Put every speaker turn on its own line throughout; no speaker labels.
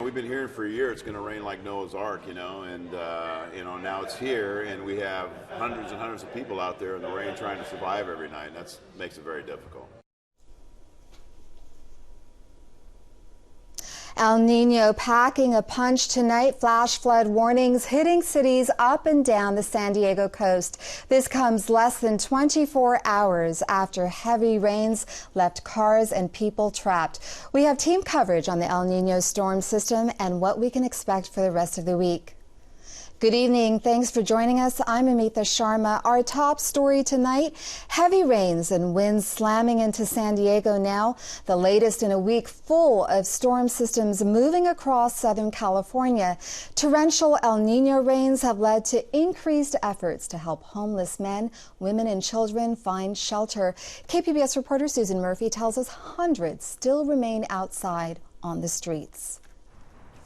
We've been hearing for a year it's going to rain like Noah's Ark, and now it's here, and we have hundreds and hundreds of people out there in the rain trying to survive every night, and that makes it very difficult.
El Nino packing a punch tonight. Flash flood warnings hitting cities up and down the San Diego coast. This comes less than 24 hours after heavy rains left cars and people trapped. We have team coverage on the El Nino storm system and what we can expect for the rest of the week. Good evening. Thanks for joining us. I'm Amita Sharma. Our top story tonight, heavy rains and winds slamming into San Diego now. The latest in a week full of storm systems moving across Southern California. Torrential El Nino rains have led to increased efforts to help homeless men, women, and children find shelter. KPBS reporter Susan Murphy tells us hundreds still remain outside on the streets.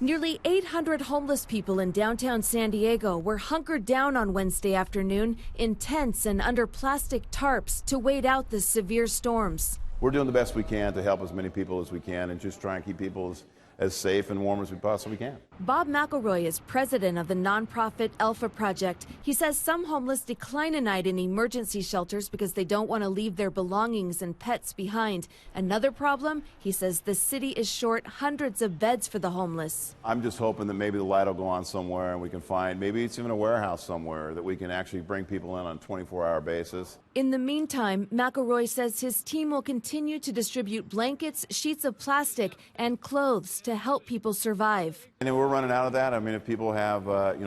Nearly 800 homeless people in downtown San Diego were hunkered down on Wednesday afternoon in tents and under plastic tarps to wait out the severe storms.
We're doing the best we can to help as many people as we can and just try and keep people as safe and warm as we possibly can.
Bob McElroy is president of the nonprofit Alpha Project. He says some homeless decline a night in emergency shelters because they don't want to leave their belongings and pets behind. Another problem, he says the city is short hundreds of beds for the homeless.
I'm just hoping that maybe the light will go on somewhere and we can find, maybe it's even a warehouse somewhere, that we can actually bring people in on a 24-hour basis.
In the meantime, McElroy says his team will continue to distribute blankets, sheets of plastic, and clothes to help people survive.
And we're running out of that. I mean, if people have,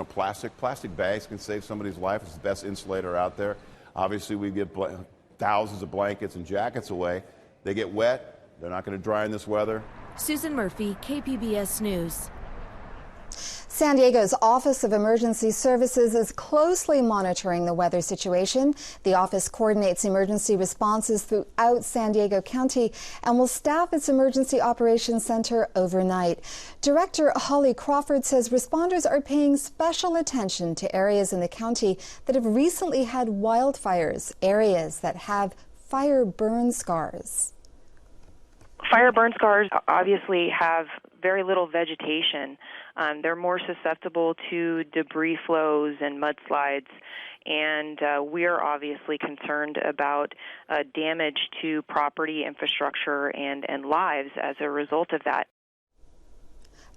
plastic bags can save somebody's life. It's the best insulator out there. Obviously, we give thousands of blankets and jackets away. They get wet. They're not going to dry in this weather.
Susan Murphy, KPBS News.
San Diego's Office of Emergency Services is closely monitoring the weather situation. The office coordinates emergency responses throughout San Diego County and will staff its Emergency Operations Center overnight. Director Holly Crawford says responders are paying special attention to areas in the county that have recently had wildfires, areas that have fire burn scars.
Fire burn scars obviously have very little vegetation. They're more susceptible to debris flows and mudslides, and we're obviously concerned about damage to property, infrastructure, and lives as a result of that.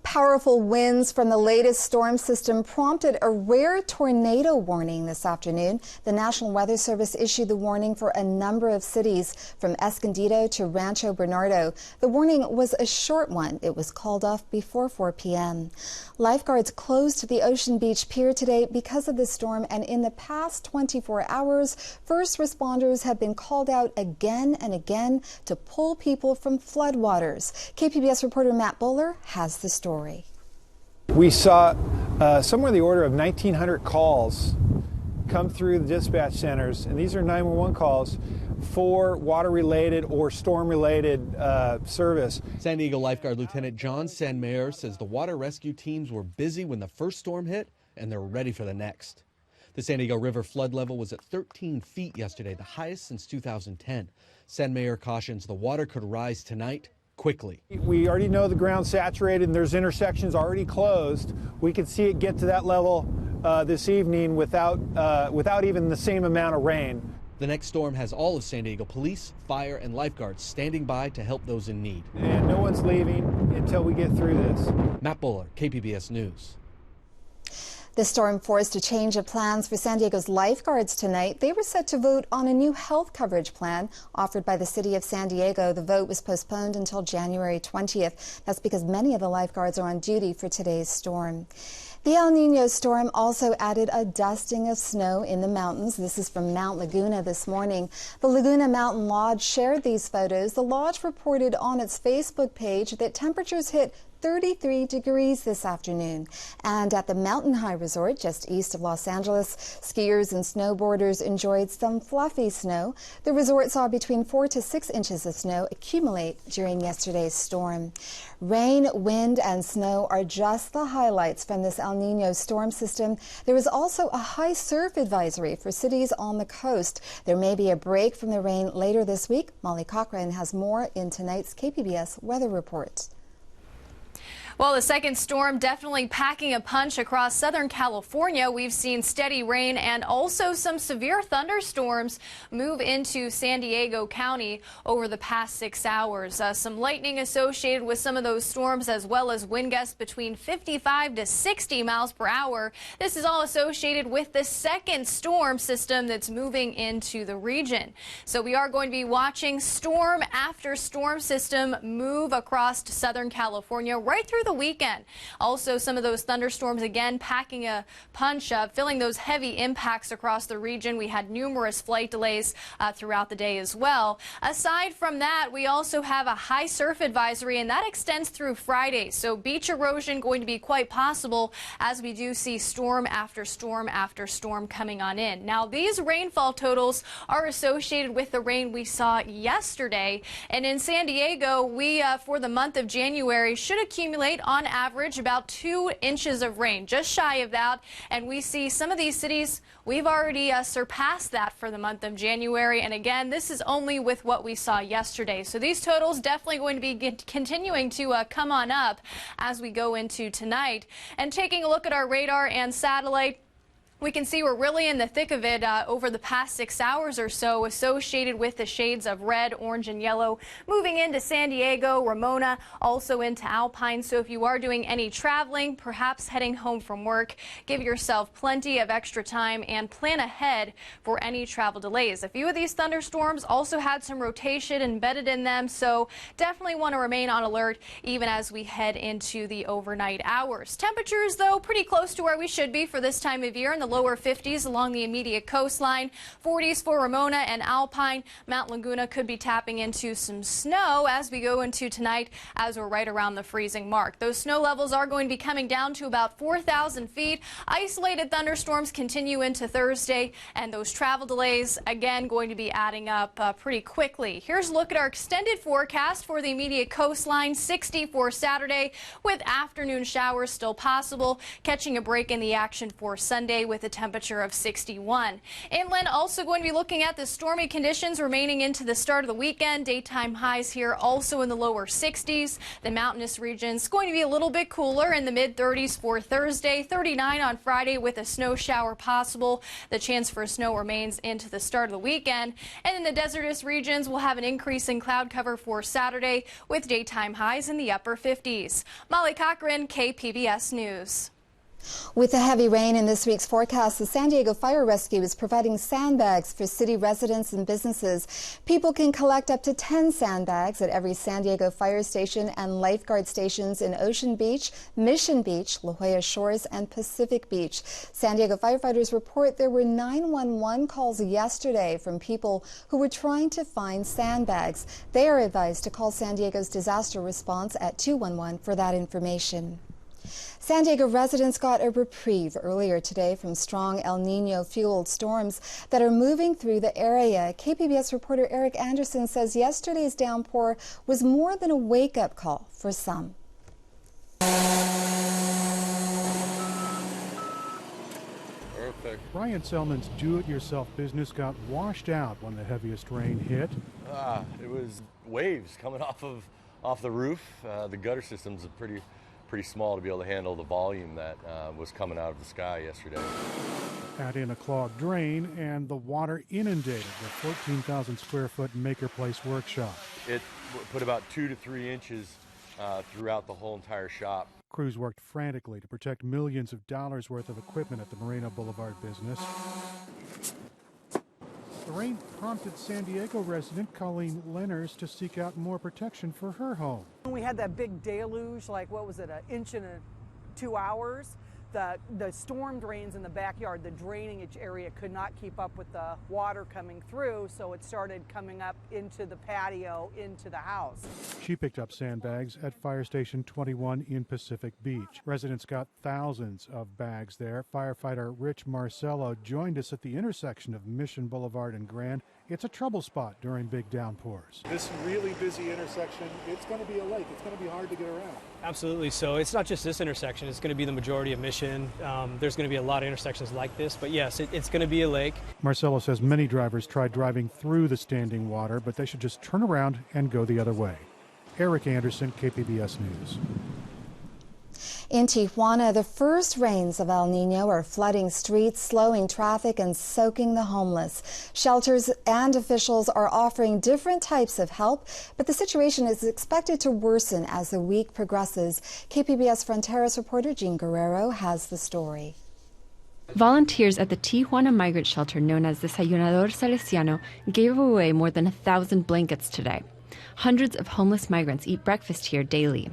Powerful winds from the latest storm system prompted a rare tornado warning this afternoon. The National Weather Service issued the warning for a number of cities, from Escondido to Rancho Bernardo. The warning was a short one. It was called off before 4 p.m. Lifeguards closed the Ocean Beach Pier today because of the storm, and in the past 24 hours, first responders have been called out again and again to pull people from floodwaters. KPBS reporter Matt Bowler has the story.
We saw somewhere in the order of 1,900 calls come through the dispatch centers, and these are 911 calls for water-related or storm-related service.
San Diego lifeguard Lieutenant John Sanmayer says the water rescue teams were busy when the first storm hit, and they're ready for the next. The San Diego River flood level was at 13 feet yesterday, the highest since 2010. Sanmayer cautions the water could rise tonight quickly.
We already know the ground's saturated and there's intersections already closed. We could see it get to that level this evening without even the same amount of rain.
The next storm has all of San Diego police, fire, and lifeguards standing by to help those in need.
And no one's leaving until we get through this.
Matt Bowler, KPBS News.
The storm forced a change of plans for San Diego's lifeguards tonight. They were set to vote on a new health coverage plan offered by the city of San Diego. The vote was postponed until January 20th. That's because many of the lifeguards are on duty for today's storm. The El Nino storm also added a dusting of snow in the mountains. This is from Mount Laguna this morning. The Laguna Mountain Lodge shared these photos. The lodge reported on its Facebook page that temperatures hit 33 degrees this afternoon. And at the Mountain High Resort just east of Los Angeles, skiers and snowboarders enjoyed some fluffy snow. The resort saw between 4 to 6 inches of snow accumulate during yesterday's storm. Rain, wind, and snow are just the highlights from this El Nino storm system. There is also a high surf advisory for cities on the coast. There may be a break from the rain later this week. Molly Cochran has more in tonight's KPBS Weather Report.
Well, the second storm definitely packing a punch across Southern California. We've seen steady rain and also some severe thunderstorms move into San Diego County over the past 6 hours. Some lightning associated with some of those storms, as well as wind gusts between 55 to 60 miles per hour. This is all associated with the second storm system that's moving into the region. So we are going to be watching storm after storm system move across Southern California right through the weekend. Also, some of those thunderstorms again packing a punch, filling those heavy impacts across the region. We had numerous flight delays throughout the day as well. Aside from that, we also have a high surf advisory, and that extends through Friday. So beach erosion going to be quite possible as we do see storm after storm after storm coming on in. Now, these rainfall totals are associated with the rain we saw yesterday, and in San Diego, we for the month of January should accumulate on average about 2 inches of rain, just shy of that. And we see some of these cities, we've already surpassed that for the month of January. And again, this is only with what we saw yesterday. So these totals definitely going to be continuing to come on up as we go into tonight. And taking a look at our radar and satellite, we can see we're really in the thick of it over the past 6 hours or so, associated with the shades of red, orange, and yellow moving into San Diego, Ramona, also into Alpine. So if you are doing any traveling, perhaps heading home from work, give yourself plenty of extra time and plan ahead for any travel delays. A few of these thunderstorms also had some rotation embedded in them, so definitely want to remain on alert even as we head into the overnight hours. Temperatures, though, pretty close to where we should be for this time of year, in the lower 50s along the immediate coastline, 40s for Ramona and Alpine. Mount Laguna could be tapping into some snow as we go into tonight, as we're right around the freezing mark. Those snow levels are going to be coming down to about 4,000 feet. Isolated thunderstorms continue into Thursday, and those travel delays again going to be adding up pretty quickly. Here's a look at our extended forecast for the immediate coastline. 60 for Saturday, with afternoon showers still possible, catching a break in the action for Sunday with a temperature of 61. Inland also going to be looking at the stormy conditions remaining into the start of the weekend. Daytime highs here also in the lower 60s. The mountainous regions going to be a little bit cooler in the mid 30s for Thursday. 39 on Friday with a snow shower possible. The chance for snow remains into the start of the weekend. And in the desertous regions, we'll have an increase in cloud cover for Saturday with daytime highs in the upper 50s. Molly Cochran, KPBS News.
With the heavy rain in this week's forecast, the San Diego Fire Rescue is providing sandbags for city residents and businesses. People can collect up to 10 sandbags at every San Diego fire station and lifeguard stations in Ocean Beach, Mission Beach, La Jolla Shores, and Pacific Beach. San Diego firefighters report there were 911 calls yesterday from people who were trying to find sandbags. They are advised to call San Diego's disaster response at 211 for that information. San Diego residents got a reprieve earlier today from strong El Nino-fueled storms that are moving through the area. KPBS reporter Eric Anderson says yesterday's downpour was more than a wake-up call for some.
Perfect.
Brian Selman's do-it-yourself business got washed out when the heaviest rain hit.
It was waves coming off the roof. The gutter system's pretty small to be able to handle the volume that was coming out of the sky yesterday.
Add in a clogged drain and the water inundated the 14,000 square foot Maker Place workshop.
It put about 2 to 3 inches throughout the whole entire shop.
Crews worked frantically to protect millions of dollars worth of equipment at the Moreno Boulevard business. The rain prompted San Diego resident Colleen Lenners to seek out more protection for her home.
We had that big deluge, like what was it, an inch in 2 hours. The storm drains in the backyard, the drainage area could not keep up with the water coming through, so it started coming up into the patio, into the house.
She picked up sandbags at Fire Station 21 in Pacific Beach. Residents got thousands of bags there. Firefighter Rich Marcello joined us at the intersection of Mission Boulevard and Grand. It's a trouble spot during big downpours.
This really busy intersection, it's going to be a lake. It's going to be hard to get around.
Absolutely. So it's not just this intersection. It's going to be the majority of Mission. There's going to be a lot of intersections like this. But yes, it's going to be a lake.
Marcello says many drivers tried driving through the standing water, but they should just turn around and go the other way. Eric Anderson, KPBS News.
In Tijuana, the first rains of El Nino are flooding streets, slowing traffic, and soaking the homeless. Shelters and officials are offering different types of help, but the situation is expected to worsen as the week progresses. KPBS Fronteras reporter Jean Guerrero has the story.
Volunteers at the Tijuana migrant shelter known as Desayunador Salesiano gave away more than 1,000 blankets today. Hundreds of homeless migrants eat breakfast here daily.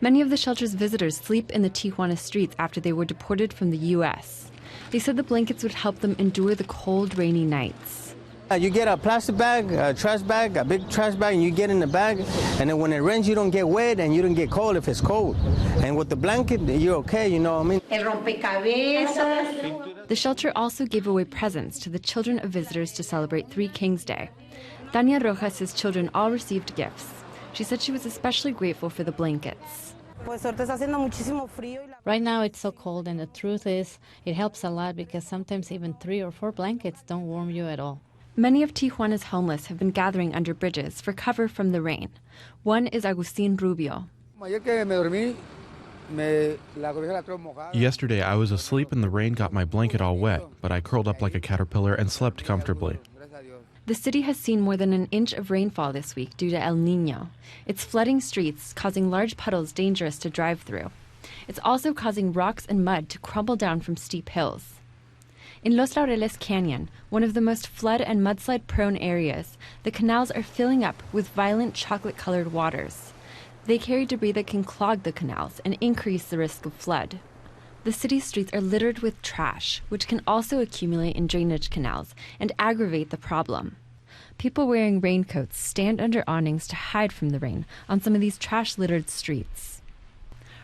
Many of the shelter's visitors sleep in the Tijuana streets after they were deported from the U.S. They said the blankets would help them endure the cold, rainy nights.
You get a plastic bag, a trash bag, a big trash bag, and you get in the bag, and then when it rains, you don't get wet and you don't get cold if it's cold. And with the blanket, you're okay, you know what I mean?
The shelter also gave away presents to the children of visitors to celebrate Three Kings Day. Tania Rojas' children all received gifts. She said she was especially grateful for the blankets.
Right now it's so cold, and the truth is it helps a lot because sometimes even 3 or 4 blankets don't warm you at all.
Many of Tijuana's homeless have been gathering under bridges for cover from the rain. One is Agustin Rubio.
Yesterday I was asleep and the rain got my blanket all wet, but I curled up like a caterpillar and slept comfortably.
The city has seen more than an inch of rainfall this week due to El Nino. It's flooding streets, causing large puddles dangerous to drive through. It's also causing rocks and mud to crumble down from steep hills. In Los Laureles Canyon, one of the most flood and mudslide-prone areas, the canals are filling up with violent chocolate-colored waters. They carry debris that can clog the canals and increase the risk of flood. The city's streets are littered with trash, which can also accumulate in drainage canals and aggravate the problem. People wearing raincoats stand under awnings to hide from the rain on some of these trash-littered streets.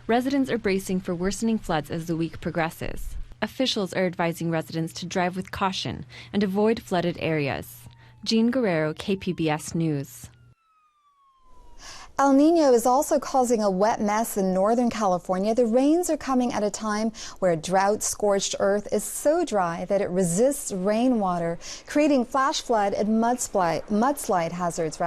Residents are bracing for worsening floods as the week progresses. Officials are advising residents to drive with caution and avoid flooded areas. Jean Guerrero, KPBS News.
El Nino is also causing a wet mess in Northern California. The rains are coming at a time where drought-scorched earth is so dry that it resists rainwater, creating flash flood and mudslide hazards.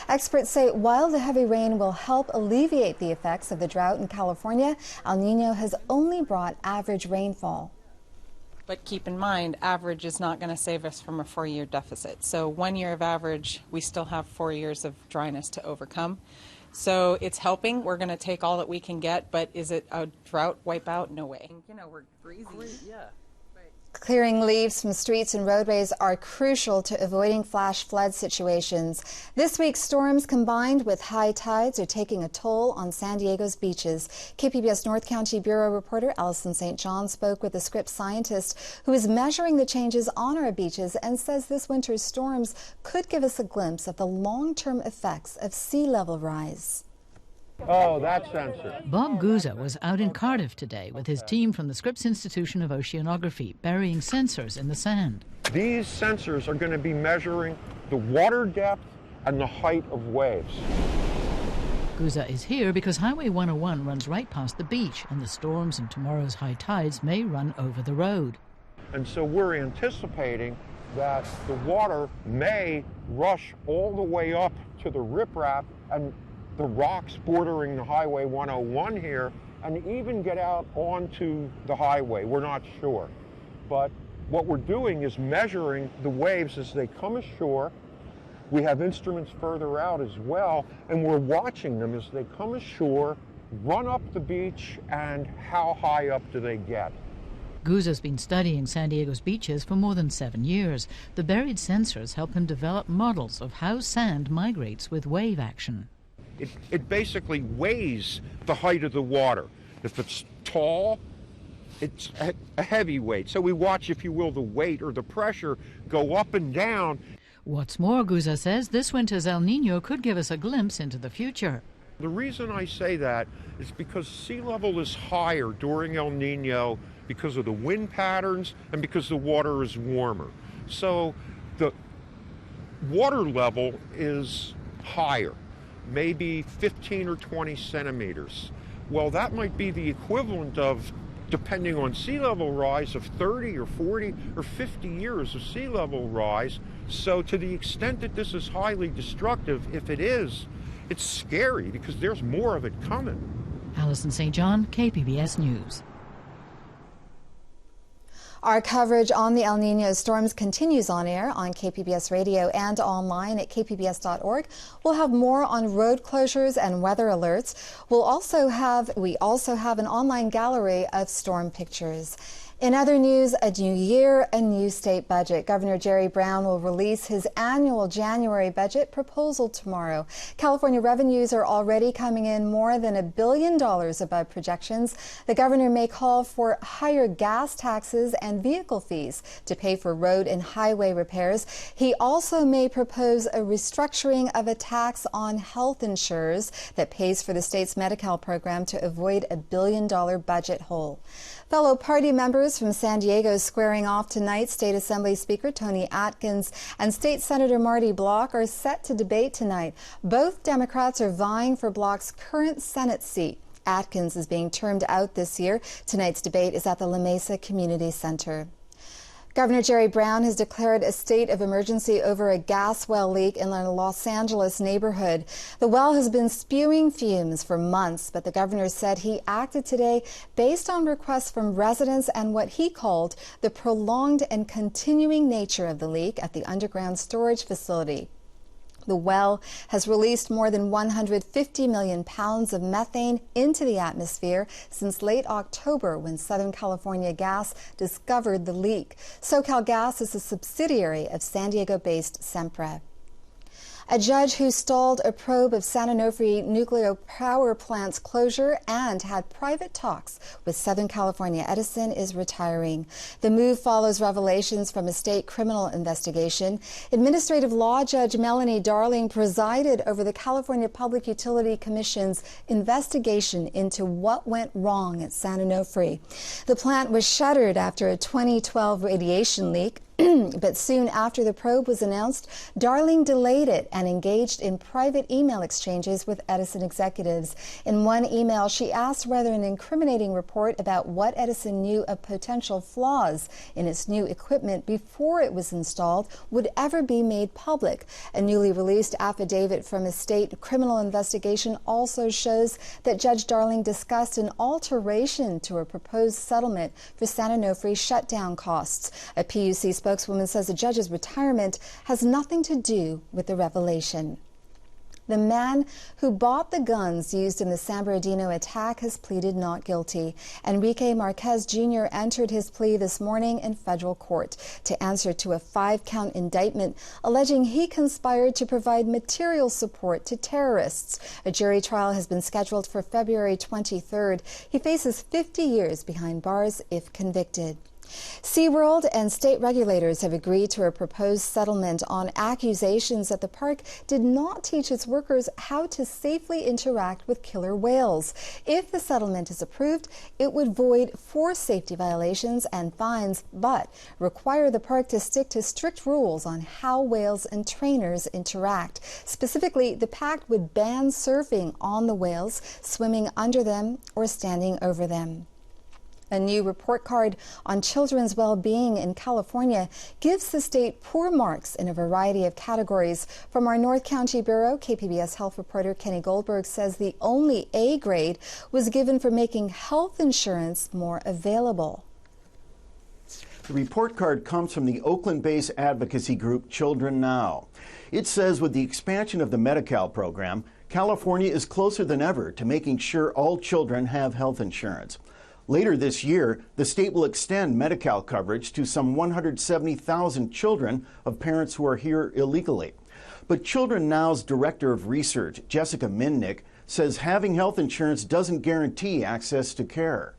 Experts say while the heavy rain will help alleviate the effects of the drought in California, El Nino has only brought average rainfall.
But keep in mind, average is not going to save us from a 4-year deficit. So 1 year of average, we still have 4 years of dryness to overcome. So it's helping. We're going to take all that we can get, but is it a drought wipeout? No way. You know, we're greasy. Yeah.
Clearing leaves from streets and roadways are crucial to avoiding flash flood situations. This week, storms combined with high tides are taking a toll on San Diego's beaches. KPBS North County Bureau reporter Allison St. John spoke with a Scripps scientist who is measuring the changes on our beaches and says this winter's storms could give us a glimpse of the long-term effects of sea level rise.
Oh, that sensor.
Bob Guza was out in Cardiff today with his team from the Scripps Institution of Oceanography, burying sensors in the sand.
These sensors are going to be measuring the water depth and the height of waves.
Guza is here because Highway 101 runs right past the beach, and the storms and tomorrow's high tides may run over the road.
And so we're anticipating that the water may rush all the way up to the riprap and the rocks bordering the Highway 101 here, and even get out onto the highway. We're not sure. But what we're doing is measuring the waves as they come ashore. We have instruments further out as well, and we're watching them as they come ashore, run up the beach, and how high up do they get.
Guza's been studying San Diego's beaches for more than 7 years. The buried sensors help him develop models of how sand migrates with wave action.
It basically weighs the height of the water. If it's tall, it's a heavy weight. So we watch, if you will, the weight or the pressure go up and down.
What's more, Guza says this winter's El Nino could give us a glimpse into the future.
The reason I say that is because sea level is higher during El Nino because of the wind patterns and because the water is warmer. So the water level is higher, maybe 15 or 20 centimeters. Well, that might be the equivalent of, depending on sea level rise, of 30 or 40 or 50 years of sea level rise. So to the extent that this is highly destructive, if it is, it's scary because there's more of it coming.
Alison St. John, KPBS News.
Our coverage on the El Nino storms continues on air on KPBS Radio and online at kpbs.org. We'll have more on road closures and weather alerts. We also have an online gallery of storm pictures. In other news, a new year, a new state budget. Governor Jerry Brown will release his annual January budget proposal tomorrow. California revenues are already coming in more than $1 billion above projections. The governor may call for higher gas taxes and vehicle fees to pay for road and highway repairs. He also may propose a restructuring of a tax on health insurers that pays for the state's Medi-Cal program to avoid a $1 billion budget hole. Fellow party members from San Diego squaring off tonight. State Assembly Speaker Tony Atkins and State Senator Marty Block are set to debate tonight. Both Democrats are vying for Block's current Senate seat. Atkins is being termed out this year. Tonight's debate is at the La Mesa Community Center. Governor Jerry Brown has declared a state of emergency over a gas well leak in a Los Angeles neighborhood. The well has been spewing fumes for months, but the governor said he acted today based on requests from residents and what he called the prolonged and continuing nature of the leak at the underground storage facility. The well has released more than 150 million pounds of methane into the atmosphere since late October when Southern California Gas discovered the leak. SoCalGas is a subsidiary of San Diego-based Sempra. A judge who stalled a probe of San Onofre nuclear power plant's closure and had private talks with Southern California Edison is retiring. The move follows revelations from a state criminal investigation. Administrative law judge Melanie Darling presided over the California Public Utility Commission's investigation into what went wrong at San Onofre. The plant was shuttered after a 2012 radiation leak. But soon after the probe was announced, Darling delayed it and engaged in private email exchanges with Edison executives. In one email, she asked whether an incriminating report about what Edison knew of potential flaws in its new equipment before it was installed would ever be made public. A newly released affidavit from a state criminal investigation also shows that Judge Darling discussed an alteration to a proposed settlement for San Onofre shutdown costs. A PUC spokeswoman says the judge's retirement has nothing to do with the revelation. The man who bought the guns used in the San Bernardino attack has pleaded not guilty. Enrique Marquez Jr. entered his plea this morning in federal court to answer to a 5-count indictment alleging he conspired to provide material support to terrorists. A jury trial has been scheduled for February 23rd. He faces 50 years behind bars if convicted. SeaWorld and state regulators have agreed to a proposed settlement on accusations that the park did not teach its workers how to safely interact with killer whales. If the settlement is approved, it would void 4 safety violations and fines, but require the park to stick to strict rules on how whales and trainers interact. Specifically, the pact would ban surfing on the whales, swimming under them, or standing over them. A new report card on children's well-being in California gives the state poor marks in a variety of categories. From our North County Bureau, KPBS health reporter Kenny Goldberg says the only A grade was given for making health insurance more available.
The report card comes from the Oakland-based advocacy group Children Now. It says with the expansion of the Medi-Cal program, California is closer than ever to making sure all children have health insurance. Later this year, the state will extend Medi-Cal coverage to some 170,000 children of parents who are here illegally. But Children Now's Director of Research, Jessica Minnick, says having health insurance doesn't guarantee access to care.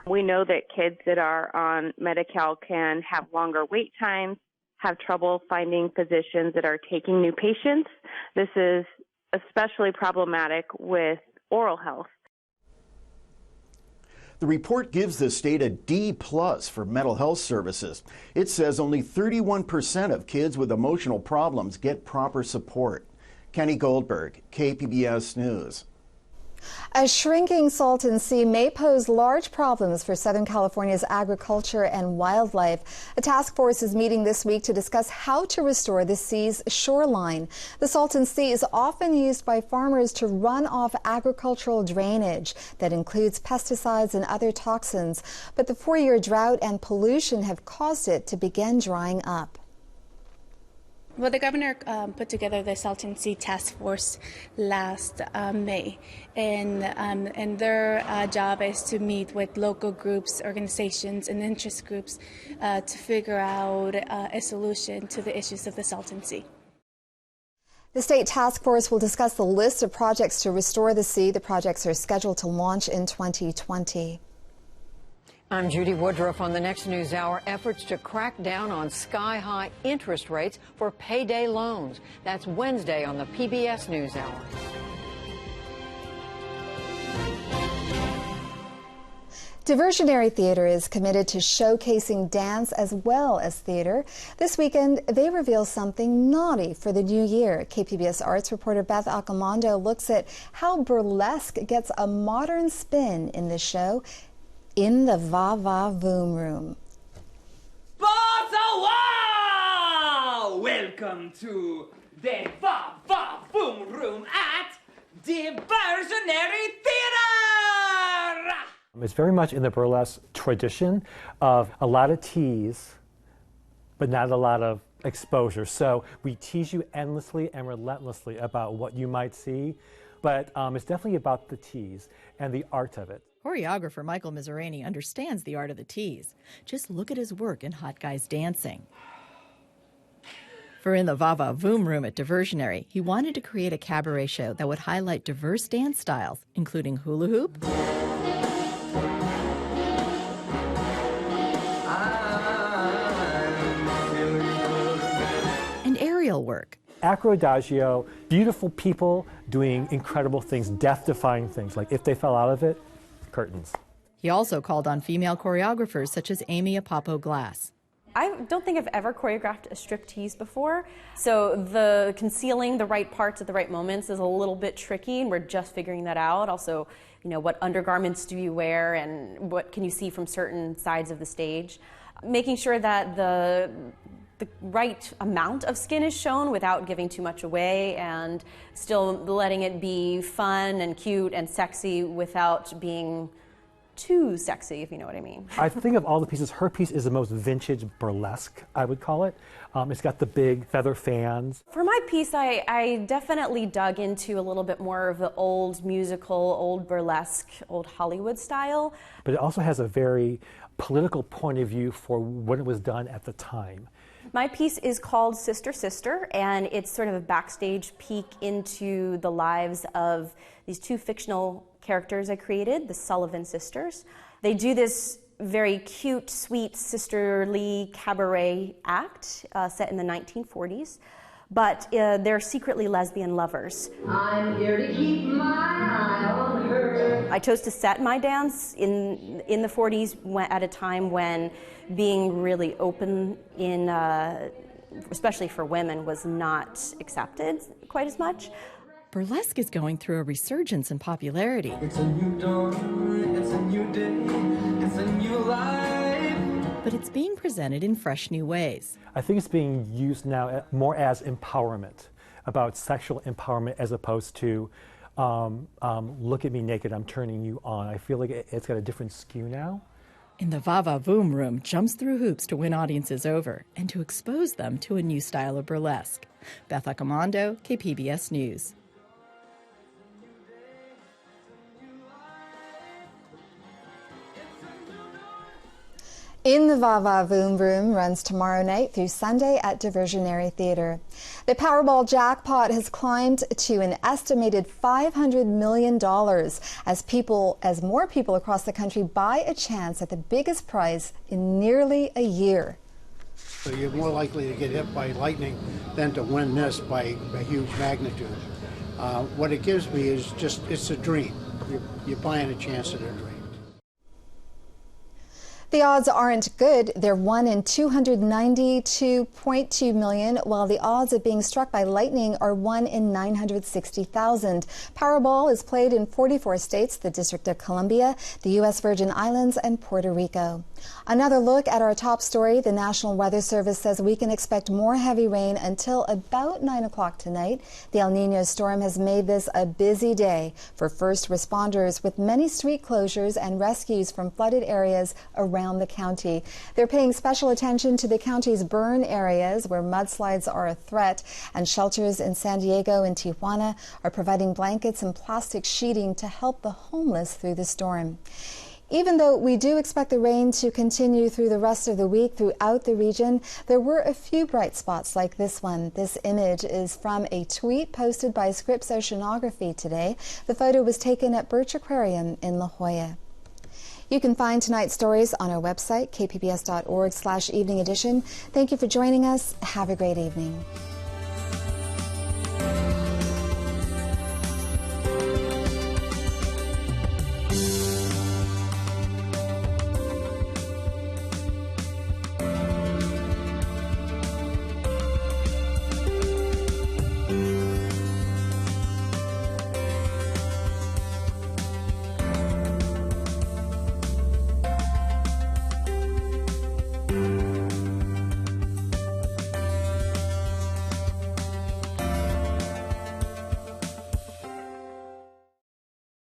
We know that kids that are on Medi-Cal can have longer wait times, have trouble finding physicians that are taking new patients. This is especially problematic with oral health.
The report gives the state a D+ for mental health services. It says only 31% of kids with emotional problems get proper support. Kenny Goldberg, KPBS News.
A shrinking Salton Sea may pose large problems for Southern California's agriculture and wildlife. A task force is meeting this week to discuss how to restore the sea's shoreline. The Salton Sea is often used by farmers to run off agricultural drainage that includes pesticides and other toxins. But the 4-year drought and pollution have caused it to begin drying up.
Well, the governor put together the Salton Sea Task Force last May, and their job is to meet with local groups, organizations, and interest groups to figure out a solution to the issues of the Salton Sea.
The state task force will discuss the list of projects to restore the sea. The projects are scheduled to launch in 2020.
I'm Judy Woodruff. On the next news hour, efforts to crack down on sky-high interest rates for payday loans. That's Wednesday on the PBS News Hour.
Diversionary Theatre is committed to showcasing dance as well as theater. This weekend, they reveal something naughty for the new year. KPBS Arts reporter Beth Accomando looks at how burlesque gets a modern spin in this show. In the Va-Va-Voom Room.
Bonsoir! Welcome to the Va-Va-Voom Room at Diversionary Theatre!
It's very much in the burlesque tradition of a lot of tease, but not a lot of exposure. So we tease you endlessly and relentlessly about what you might see, but it's definitely about the tease and the art of it.
Choreographer Michael Miserani understands the art of the tease. Just look at his work in Hot Guys Dancing. For In the Va-Va-Voom Room at Diversionary, he wanted to create a cabaret show that would highlight diverse dance styles, including hula hoop, and aerial work.
Acro Adagio, beautiful people doing incredible things, death-defying things, like if they fell out of it, curtains.
He also called on female choreographers such as Amy Apapo Glass.
I don't think I've ever choreographed a striptease before, so the concealing the right parts at the right moments is a little bit tricky, and we're just figuring that out. Also, you know, what undergarments do you wear and what can you see from certain sides of the stage? Making sure that the right amount of skin is shown without giving too much away, and still letting it be fun and cute and sexy without being too sexy, if you know what I mean.
I think of all the pieces, her piece is the most vintage burlesque, I would call it. It's got the big feather fans.
For my piece, I definitely dug into a little bit more of the old musical, old burlesque, old Hollywood style.
But it also has a very political point of view for when it was done at the time.
My piece is called Sister Sister, and it's sort of a backstage peek into the lives of these two fictional characters I created, the Sullivan sisters. They do this very cute, sweet, sisterly cabaret act set in the 1940s, but they're secretly lesbian lovers. I'm here to keep my eye on her. I chose to set my dance in the 40s at a time when being really open in, especially for women, was not accepted quite as much.
Burlesque is going through a resurgence in popularity.
It's a new dawn, it's a new day, it's a new life.
But it's being presented in fresh new ways.
I think it's being used now more as empowerment, about sexual empowerment, as opposed to look at me naked, I'm turning you on. I feel like it's got a different skew now.
In the Va-Va-Voom Room jumps through hoops to win audiences over and to expose them to a new style of burlesque. Beth Accomando, KPBS News.
In the Va-Va-Voom Room runs tomorrow night through Sunday at Diversionary Theatre. The Powerball jackpot has climbed to an estimated $500 million as more people across the country buy a chance at the biggest prize in nearly a year.
So you're more likely to get hit by lightning than to win this by a huge magnitude. What it gives me is just, it's a dream. You're buying a chance at a dream.
The odds aren't good. They're 1 in 292.2 million, while the odds of being struck by lightning are 1 in 960,000. Powerball is played in 44 states, the District of Columbia, the U.S. Virgin Islands, and Puerto Rico. Another look at our top story. The National Weather Service says we can expect more heavy rain until about 9 o'clock tonight. The El Nino storm has made this a busy day for first responders, with many street closures and rescues from flooded areas around the county. They're paying special attention to the county's burn areas where mudslides are a threat, and shelters in San Diego and Tijuana are providing blankets and plastic sheeting to help the homeless through the storm. Even though we do expect the rain to continue through the rest of the week throughout the region, there were a few bright spots like this one. This image is from a tweet posted by Scripps Oceanography today. The photo was taken at Birch Aquarium in La Jolla. You can find tonight's stories on our website, kpbs.org/evening edition. Thank you for joining us. Have a great evening.